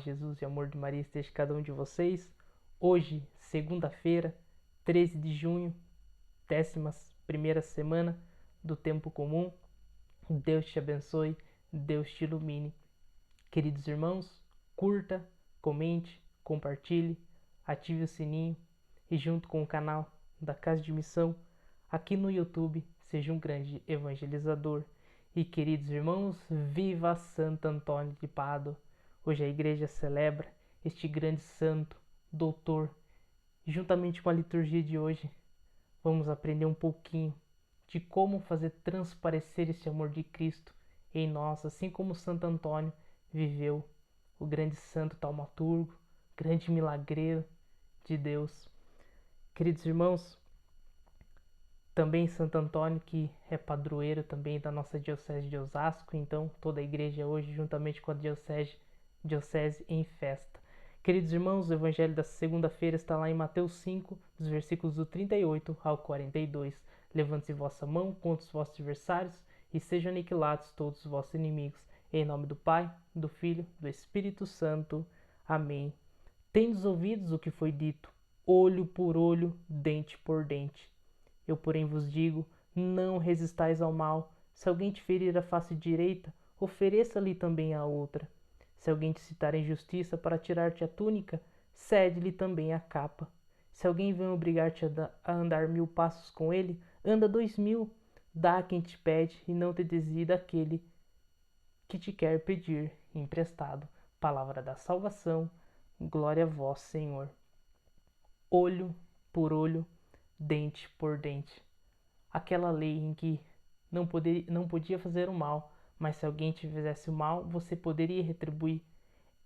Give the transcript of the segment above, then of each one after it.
paz de Jesus e amor de Maria esteja com cada um de vocês. Hoje, segunda-feira, 13 de junho, 11ª semana do tempo comum. Deus te abençoe, Deus te ilumine. Queridos irmãos, curta, comente, compartilhe, ative o sininho e junto com o canal da Casa de Missão, aqui no YouTube, seja um grande evangelizador. E queridos irmãos, viva Santo Antônio de Pádua! Hoje a igreja celebra este grande santo, doutor. E juntamente com a liturgia de hoje, vamos aprender um pouquinho de como fazer transparecer esse amor de Cristo em nós, assim como Santo Antônio viveu, o grande santo taumaturgo, grande milagreiro de Deus. Queridos irmãos, também Santo Antônio, que é padroeiro também da nossa diocese de Osasco, então toda a igreja hoje, juntamente com a diocese em festa. Queridos irmãos, o evangelho da segunda-feira está lá em Mateus 5, dos versículos do 38 ao 42. Levante-se vossa mão contra os vossos adversários e sejam aniquilados todos os vossos inimigos. Em nome do Pai, do Filho, do Espírito Santo. Amém. Tendes ouvidos o que foi dito, olho por olho, dente por dente. Eu, porém, vos digo, não resistais ao mal. Se alguém te ferir a face direita, ofereça-lhe também a outra. Se alguém te citar injustiça para tirar-te a túnica, cede-lhe também a capa. Se alguém vem obrigar-te a andar 1000 passos com ele, anda 2000. Dá a quem te pede e não te desvie daquele que te quer pedir emprestado. Palavra da salvação, glória a vós, Senhor. Olho por olho, dente por dente. Aquela lei em que não podia fazer o mal, mas se alguém te fizesse o mal, você poderia retribuir.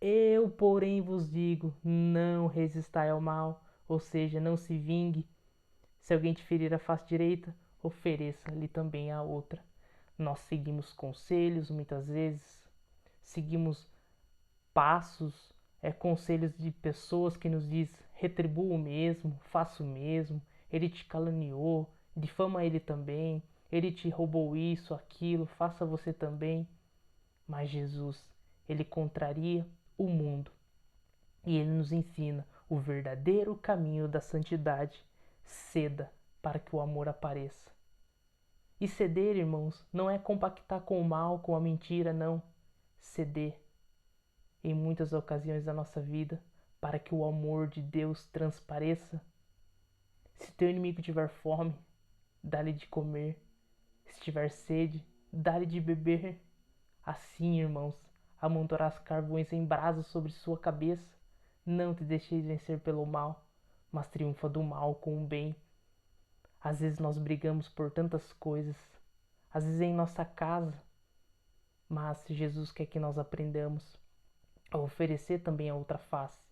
Eu, porém, vos digo, não resistai ao mal, ou seja, não se vingue. Se alguém te ferir a face direita, ofereça-lhe também a outra. Nós seguimos conselhos, muitas vezes, seguimos passos, conselhos de pessoas que nos diz retribua o mesmo, faça o mesmo, ele te caluniou, difama ele também, ele te roubou isso, aquilo, faça você também. Mas Jesus, ele contraria o mundo e ele nos ensina o verdadeiro caminho da santidade. Ceda para que o amor apareça. E ceder, irmãos, não é compactar com o mal, com a mentira, não. Ceder em muitas ocasiões da nossa vida para que o amor de Deus transpareça. Se teu inimigo tiver fome, dá-lhe de comer. Se tiver sede, dá-lhe de beber. Assim, irmãos, amontoarás carvões em brasas sobre sua cabeça. Não te deixeis vencer pelo mal, mas triunfa do mal com o bem. Às vezes nós brigamos por tantas coisas, às vezes é em nossa casa, mas Jesus quer que nós aprendamos a oferecer também a outra face.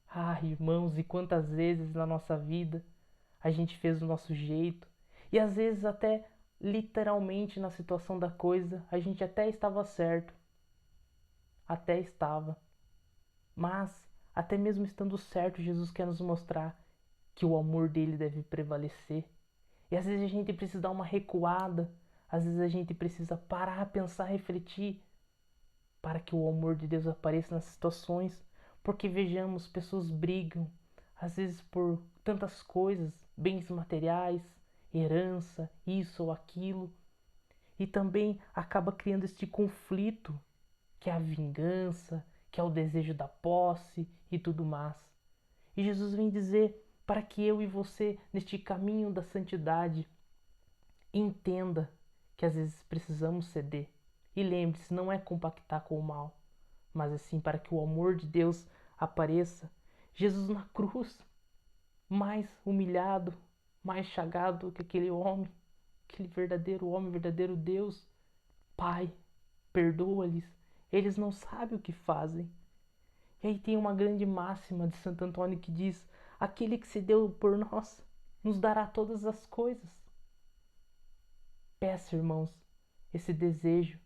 Ah, irmãos, e quantas vezes na nossa vida a gente fez do nosso jeito, e às vezes até literalmente na situação da coisa a gente até estava certo, até estava, mas até mesmo estando certo, Jesus quer nos mostrar que o amor dele deve prevalecer. E às vezes a gente precisa dar uma recuada, às vezes a gente precisa parar, pensar, refletir, para que o amor de Deus apareça nas situações. Porque vejamos, pessoas brigam, às vezes por tantas coisas, bens materiais, herança, isso ou aquilo, e também acaba criando este conflito, que é a vingança, que é o desejo da posse e tudo mais. E Jesus vem dizer para que eu e você, neste caminho da santidade, entenda que às vezes precisamos ceder. E lembre-se, não é compactar com o mal, mas assim para que o amor de Deus apareça. Jesus na cruz, mais humilhado, mais chagado que aquele homem, aquele verdadeiro homem, verdadeiro Deus. Pai, perdoa-lhes, eles não sabem o que fazem. E aí tem uma grande máxima de Santo Antônio que diz: aquele que se deu por nós nos dará todas as coisas. Peça, irmãos, esse desejo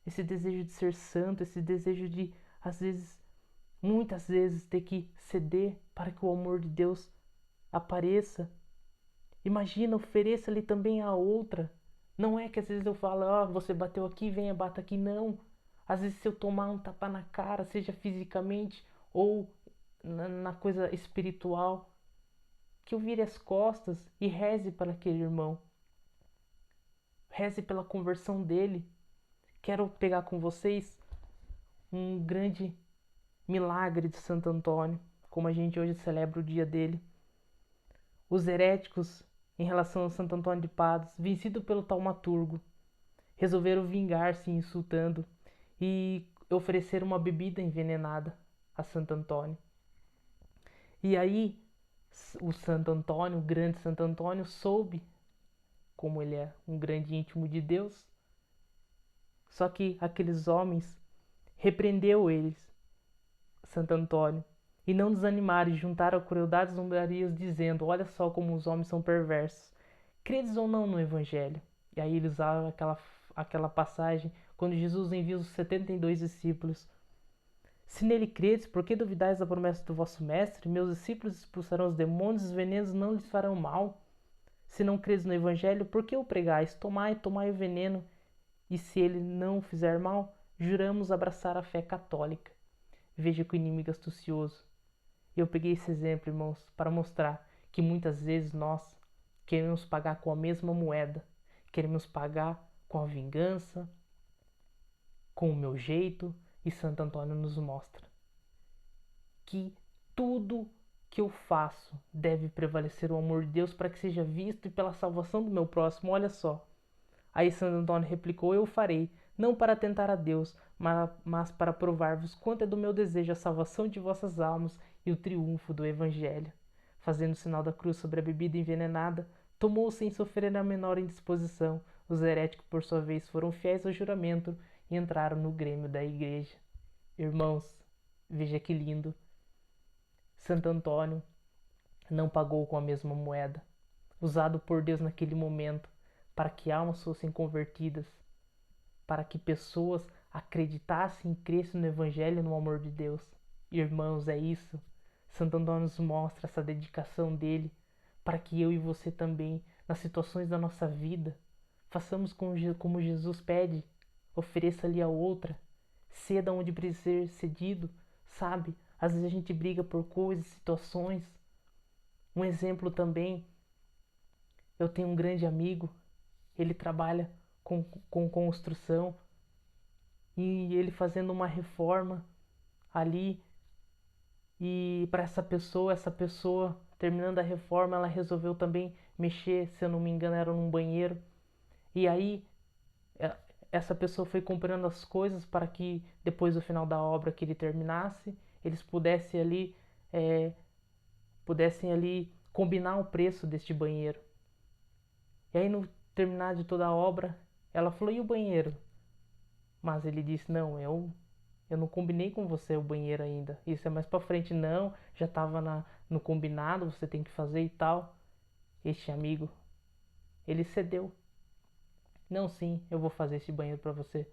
de ser santo, esse desejo de, às vezes, muitas vezes, ter que ceder para que o amor de Deus apareça. Imagina, ofereça-lhe também a outra. Não é que às vezes eu falo, você bateu aqui, venha, bata aqui. Não. Às vezes se eu tomar um tapa na cara, seja fisicamente ou na coisa espiritual, que eu vire as costas e reze para aquele irmão. Reze pela conversão dele. Quero pegar com vocês um grande milagre de Santo Antônio, como a gente hoje celebra o dia dele. Os heréticos, em relação a Santo Antônio de Padua, vencido pelo taumaturgo, resolveram vingar-se insultando e oferecer uma bebida envenenada a Santo Antônio. E aí o Santo Antônio, o grande Santo Antônio, soube, como ele é um grande íntimo de Deus, só que aqueles homens repreendeu eles, Santo Antônio, e não desanimaram e juntaram a crueldade e zombarias, dizendo: olha só como os homens são perversos. Credes ou não no Evangelho? E aí eles usaram aquela passagem quando Jesus envia os 72 discípulos. Se nele credes, por que duvidais da promessa do vosso mestre? Meus discípulos expulsarão os demônios, os venenos não lhes farão mal. Se não credes no Evangelho, por que o pregais? Tomai o veneno, e se ele não fizer mal, juramos abraçar a fé católica. Veja que o inimigo é astucioso. Eu peguei esse exemplo, irmãos, para mostrar que muitas vezes nós queremos pagar com a mesma moeda. Queremos pagar com a vingança, com o meu jeito, e Santo Antônio nos mostra que tudo que eu faço deve prevalecer o amor de Deus para que seja visto e pela salvação do meu próximo. Olha só. Aí Santo Antônio replicou: eu farei, não para tentar a Deus, mas para provar-vos quanto é do meu desejo a salvação de vossas almas e o triunfo do Evangelho. Fazendo o sinal da cruz sobre a bebida envenenada, tomou sem sofrer a menor indisposição. Os heréticos, por sua vez, foram fiéis ao juramento e entraram no grêmio da igreja. Irmãos, veja que lindo. Santo Antônio não pagou com a mesma moeda, usado por Deus naquele momento, para que almas fossem convertidas, para que pessoas acreditassem e crescem no Evangelho e no amor de Deus. Irmãos, é isso. Santo Antônio nos mostra essa dedicação dele para que eu e você também, nas situações da nossa vida, façamos como Jesus pede, ofereça-lhe a outra, ceda onde precisa ser cedido, sabe? Às vezes a gente briga por coisas, situações. Um exemplo também, eu tenho um grande amigo, ele trabalha com construção e ele fazendo uma reforma ali, e para essa pessoa terminando a reforma, ela resolveu também mexer, se eu não me engano era num banheiro, e aí essa pessoa foi comprando as coisas para que depois do final da obra que ele terminasse, eles é, pudessem ali combinar o preço deste banheiro. E aí no terminar de toda a obra, ela falou: e o banheiro? Mas ele disse: não, eu não combinei com você o banheiro ainda. Isso é mais pra frente. Não, já estava no combinado, você tem que fazer e tal. Este amigo, ele cedeu. Não, sim, eu vou fazer esse banheiro pra você.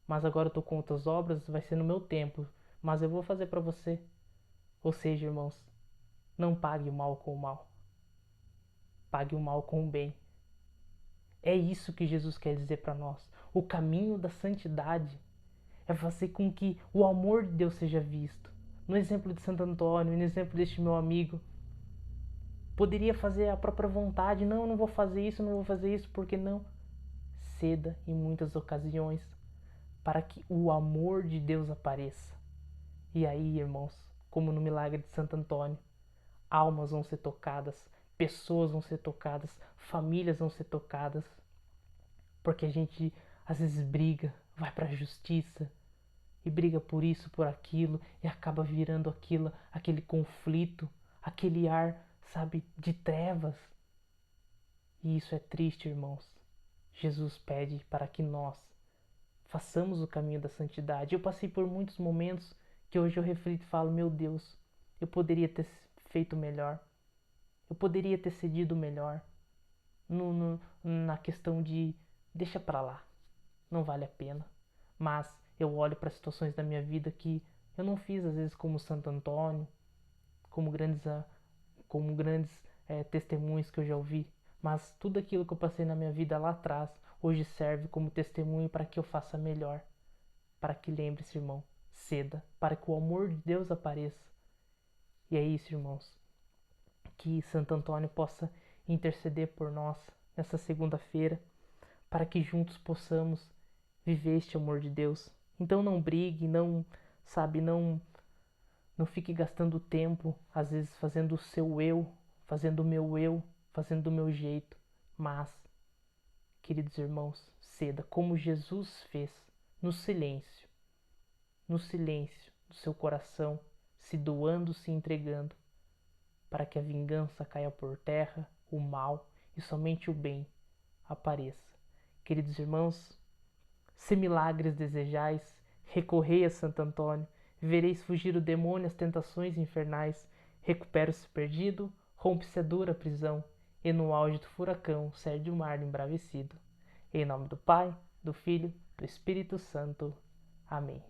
Mas agora eu tô com outras obras, vai ser no meu tempo. Mas eu vou fazer pra você. Ou seja, irmãos, não pague o mal com o mal. Pague o mal com o bem. É isso que Jesus quer dizer para nós. O caminho da santidade é fazer com que o amor de Deus seja visto. No exemplo de Santo Antônio, no exemplo deste meu amigo, poderia fazer a própria vontade. Não, eu não vou fazer isso, não vou fazer isso, porque não? Ceda em muitas ocasiões para que o amor de Deus apareça. E aí, irmãos, como no milagre de Santo Antônio, almas vão ser tocadas, pessoas vão ser tocadas, famílias vão ser tocadas, porque a gente às vezes briga, vai para a justiça e briga por isso, por aquilo, e acaba virando aquele conflito, aquele ar, sabe, de trevas. E isso é triste, irmãos. Jesus pede para que nós façamos o caminho da santidade. Eu passei por muitos momentos que hoje eu reflito e falo: meu Deus, eu poderia ter feito melhor. Eu poderia ter cedido melhor na questão de deixa pra lá, não vale a pena. Mas eu olho para situações da minha vida que eu não fiz, às vezes, como Santo Antônio, como grandes testemunhos que eu já ouvi. Mas tudo aquilo que eu passei na minha vida lá atrás, hoje serve como testemunho para que eu faça melhor. para que lembre-se, irmão, ceda, para que o amor de Deus apareça. E é isso, irmãos, que Santo Antônio possa interceder por nós nessa segunda-feira, para que juntos possamos viver este amor de Deus. Então não brigue, não fique gastando tempo, às vezes fazendo o seu fazendo o meu, fazendo do meu jeito, mas, queridos irmãos, ceda como Jesus fez, no silêncio do seu coração, se doando, se entregando, para que a vingança caia por terra, o mal e somente o bem apareça. Queridos irmãos, se milagres desejais, recorrei a Santo Antônio, vereis fugir o demônio às tentações infernais, recupera-se perdido, rompe-se a dura prisão, e no auge do furacão cede o mar embravecido. Em nome do Pai, do Filho, do Espírito Santo. Amém.